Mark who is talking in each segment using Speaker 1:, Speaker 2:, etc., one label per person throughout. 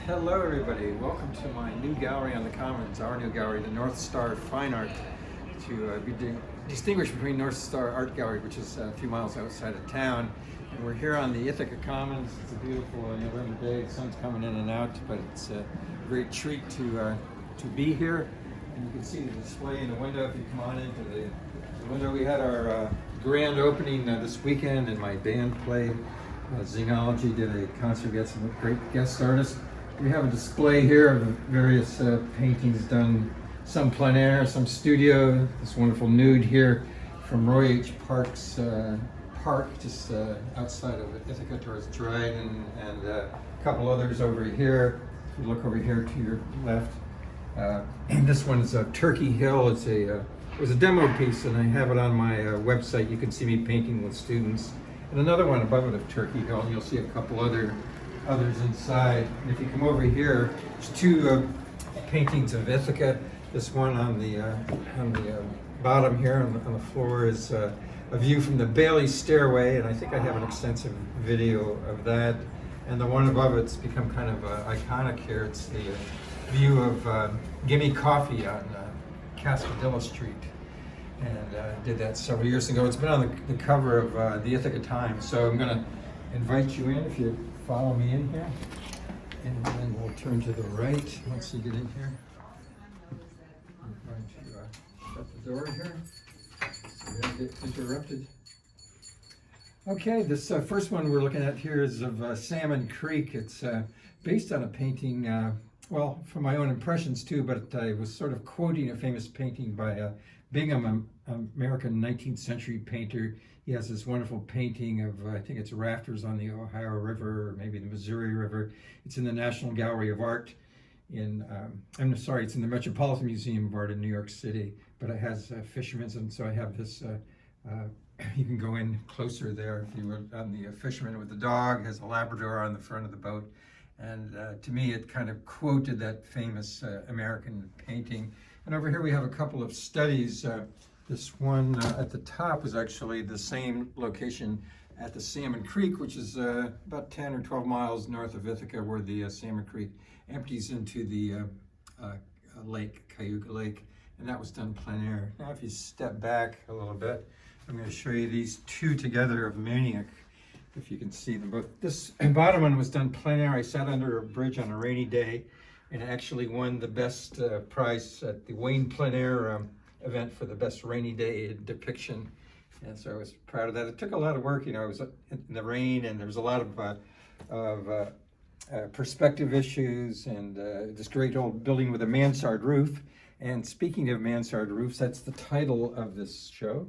Speaker 1: Hello everybody, welcome to my new gallery on the Commons, our new gallery, the North Star Fine Art, to be distinguished between North Star Art Gallery, which is a few miles outside of town. And we're here on the Ithaca Commons. It's a beautiful November day, the sun's coming in and out, but it's a great treat to be here. And you can see the display in the window if you come on into the window. We had our grand opening this weekend and my band played. Zingology did a concert, got some great guest artists. We have a display here of various paintings done, some plein air, some studio. This wonderful nude here from Roy H. Park's park, just outside of Ithaca towards Dryden, and a couple others over here. If you look over here to your left, and this one is Turkey Hill. It was a demo piece, and I have it on my website. You can see me painting with students. And another one above it of Turkey Hill, and you'll see a couple others inside. And if you come over here, there's two paintings of Ithaca. This one on the bottom here on the floor is a view from the Bailey Stairway, and I think I have an extensive video of that. And the one above it's become kind of iconic here. It's the view of Gimme Coffee on Cascadilla Street. And did that several years ago. It's been on the cover of the Ithaca Times. So I'm going to invite you in if you follow me in here. And then we'll turn to the right once you get in here. I'm going to shut the door here so we don't get interrupted. Okay, this first one we're looking at here is of Salmon Creek. It's based on a painting, well, from my own impressions too, but I was sort of quoting a famous painting by Bingham, an American 19th century painter. He has this wonderful painting of, I think it's rafters on the Ohio River, or maybe the Missouri River. It's in the National Gallery of Art in, I'm sorry, it's in the Metropolitan Museum of Art in New York City, but it has fishermen's, and so I have this, you can go in closer there if you were on the fisherman with the dog, has a Labrador on the front of the boat. And to me, it kind of quoted that famous American painting. And over here we have a couple of studies. This one at the top is actually the same location at the Salmon Creek, which is about 10 or 12 miles north of Ithaca, where the Salmon Creek empties into the lake, Cayuga Lake, and that was done plein air. Now if you step back a little bit, I'm going to show you these two together of Maniac, if you can see them both. This bottom one was done plein air. I sat under a bridge on a rainy day and actually won the best prize at the Wayne Plein Air event for the best rainy day depiction. And so I was proud of that. It took a lot of work, you know, I was in the rain and there was a lot of perspective issues and this great old building with a mansard roof. And speaking of mansard roofs, that's the title of this show,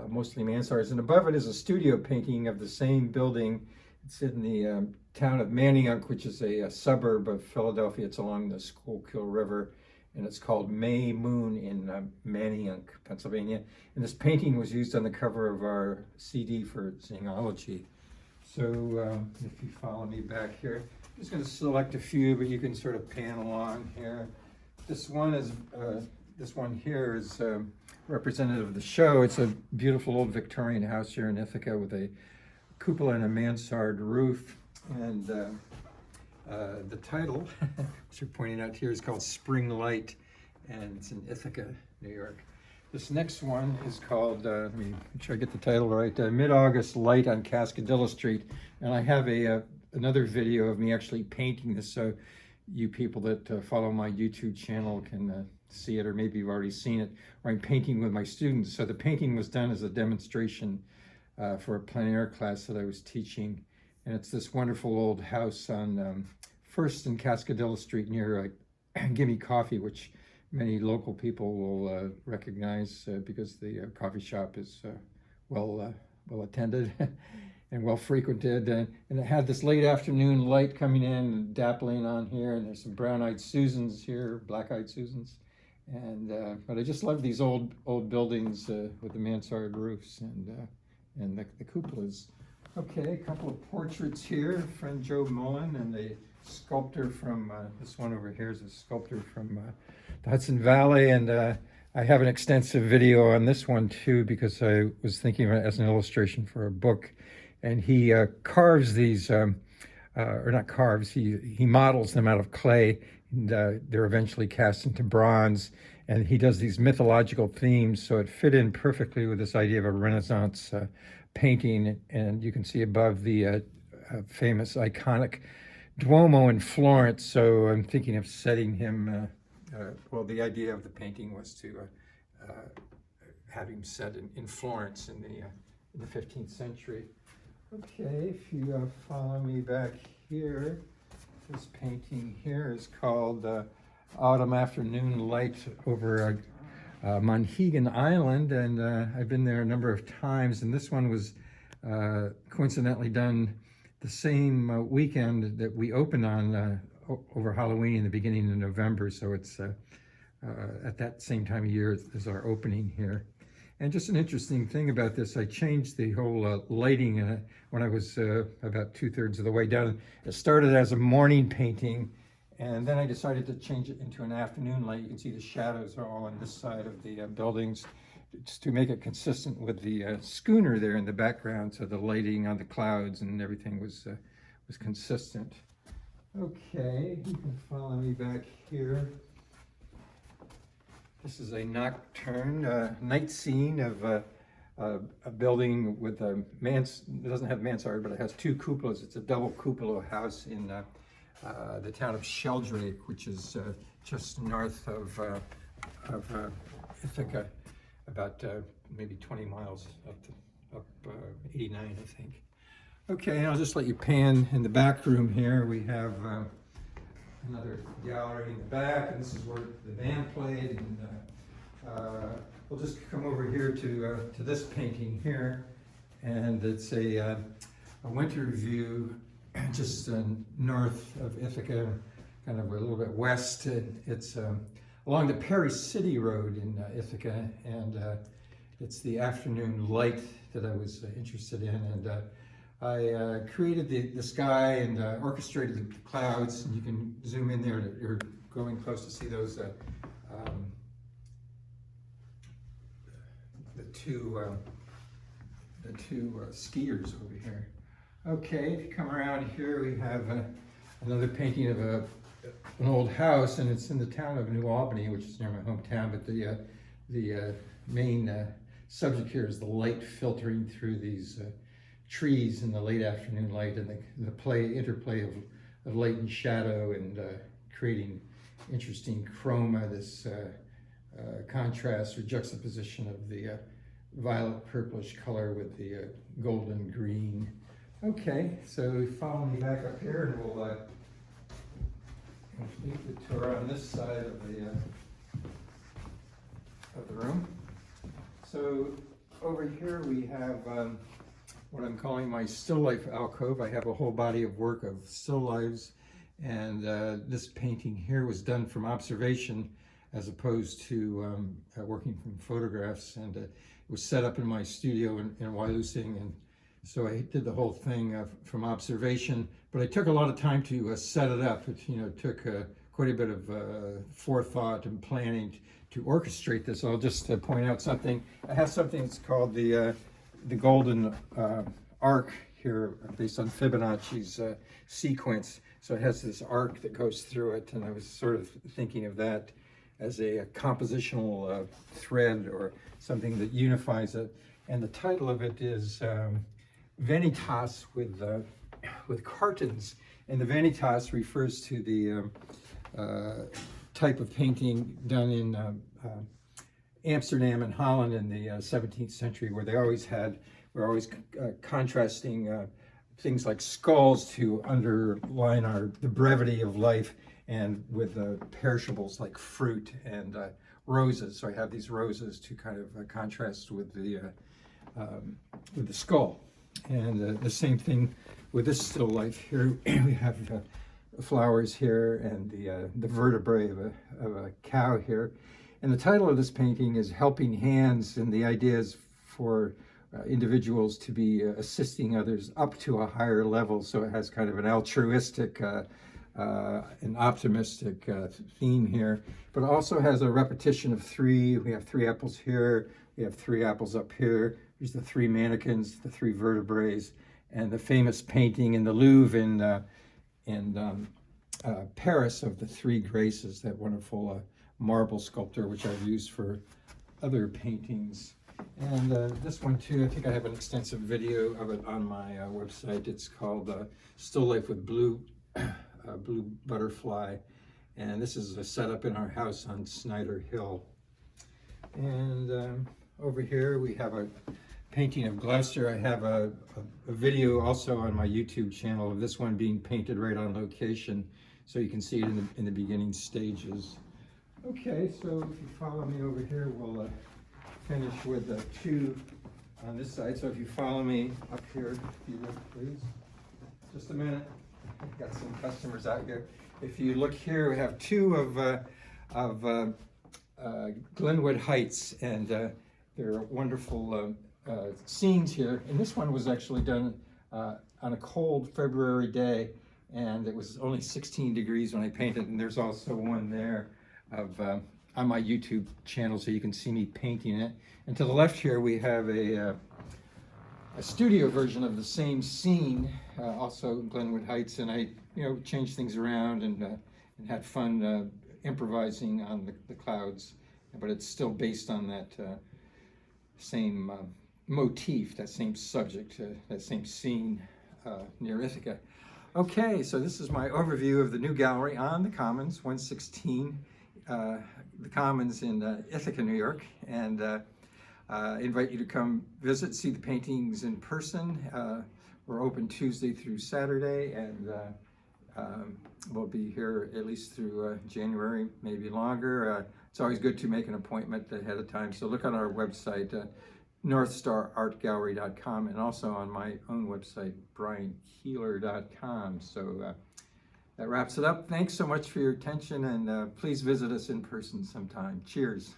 Speaker 1: mostly mansards. And above it is a studio painting of the same building. It's in the town of Manayunk, which is a suburb of Philadelphia. It's along the Schuylkill River, and it's called May Moon in Manayunk, Pennsylvania. And this painting was used on the cover of our CD for Zingology. So if you follow me back here, I'm just going to select a few, but you can sort of pan along here. This one here is representative of the show. It's a beautiful old Victorian house here in Ithaca with a cupola and a mansard roof. And the title, which you're pointing out here, is called Spring Light, and it's in Ithaca, New York. This next one is called, let me make sure I get the title right, Mid-August Light on Cascadilla Street. And I have another video of me actually painting this, so you people that follow my YouTube channel can see it, or maybe you've already seen it, where I'm painting with my students. So the painting was done as a demonstration for a plein air class that I was teaching. And it's this wonderful old house on First and Cascadilla Street near Gimme Coffee, which many local people will recognize because the coffee shop is well attended and well frequented. And it had this late afternoon light coming in and dappling on here, and there's some brown-eyed Susans here, black-eyed Susans. And but I just love these old buildings with the mansard roofs and the cupolas. Okay, a couple of portraits here. Friend Joe Mullen and a sculptor from, this one over here is a sculptor from the Hudson Valley. And I have an extensive video on this one too, because I was thinking of it as an illustration for a book. And he carves these or not carves, he models them out of clay, and they're eventually cast into bronze. And he does these mythological themes, so it fit in perfectly with this idea of a Renaissance painting. And you can see above the famous iconic Duomo in Florence. So I'm thinking of setting him, well, the idea of the painting was to have him set in Florence in the 15th century. Okay, if you follow me back here, this painting here is called Autumn Afternoon Light over Monhegan Island, and I've been there a number of times, and this one was coincidentally done the same weekend that we opened on over Halloween in the beginning of November, so it's at that same time of year as our opening here. And just an interesting thing about this, I changed the whole lighting when I was about 2/3 of the way done. It started as a morning painting, and then I decided to change it into an afternoon light. You can see the shadows are all on this side of the buildings, just to make it consistent with the schooner there in the background, so the lighting on the clouds and everything was consistent. Okay, you can follow me back here. This is a nocturne, night scene of a building with it doesn't have mansard, but it has two cupolas. It's a double cupola house in the town of Sheldrake, which is just north of Ithaca, about maybe 20 miles up 89, I think. Okay, and I'll just let you pan in the back room here. We have another gallery in the back, and this is where the band played. And we'll just come over here to this painting here, and it's a winter view just north of Ithaca, kind of a little bit west. It's along the Perry City Road in Ithaca, and it's the afternoon light that I was interested in. And I created the sky and orchestrated the clouds, and you can zoom in there. You're going close to see those the two skiers over here. Okay, if you come around here, we have another painting of an old house, and it's in the town of New Albany, which is near my hometown. But the main subject here is the light filtering through these trees in the late afternoon light, and the interplay of light and shadow, and creating interesting chroma, this contrast or juxtaposition of the violet purplish color with the golden green. Okay, so follow me back up here, and we'll complete the tour on this side of the room. So over here we have what I'm calling my still life alcove. I have a whole body of work of still lifes, and this painting here was done from observation as opposed to working from photographs, and it was set up in my studio in Wailusing, and so I did the whole thing from observation, but I took a lot of time to set it up. It took quite a bit of forethought and planning to orchestrate this. I'll just point out something. I have something that's called the golden arc here, based on Fibonacci's sequence. So it has this arc that goes through it, and I was sort of thinking of that as a compositional thread, or something that unifies it. And the title of it is Vanitas with cartons. And the Vanitas refers to the type of painting done in Amsterdam and Holland in the 17th century, where we're always contrasting things like skulls to underline the brevity of life, and with perishables like fruit and roses. So I have these roses to kind of contrast with the skull. And the same thing with this still life here. We have flowers here, and the vertebrae of a cow here. And the title of this painting is Helping Hands, and the idea is for individuals to be assisting others up to a higher level. So it has kind of an altruistic, an optimistic theme here, but it also has a repetition of three. We have 3 apples here, we have 3 apples up here. There's the 3 mannequins, the 3 vertebrae, and the famous painting in the Louvre and Paris of the Three Graces, that wonderful marble sculptor, which I've used for other paintings. And this one too, I think I have an extensive video of it on my website. It's called Still Life with Blue Butterfly. And this is a setup in our house on Snyder Hill. And over here we have a painting of Gloucester. I have a video also on my YouTube channel of this one being painted right on location, so you can see it in the beginning stages. Okay, so if you follow me over here, we'll finish with the two on this side. So if you follow me up here, if you would, please. Just a minute. I've got some customers out here. If you look here, we have two of Glenwood Heights, and they're wonderful scenes here. And this one was actually done on a cold February day, and it was only 16 degrees when I painted. And there's also one there of on my YouTube channel, so you can see me painting it. And to the left here, we have a studio version of the same scene, also in Glenwood Heights, and I, changed things around and had fun improvising on the clouds, but it's still based on that same motif, that same subject, that same scene near Ithaca. Okay, so this is my overview of the new gallery on the Commons, 116, the Commons in Ithaca, New York, and invite you to come visit, see the paintings in person. We're open Tuesday through Saturday, and we'll be here at least through January, maybe longer. It's always good to make an appointment ahead of time, so look on our website, northstarartgallery.com, and also on my own website, briankeeler.com. So that wraps it up. Thanks so much for your attention, and please visit us in person sometime. Cheers.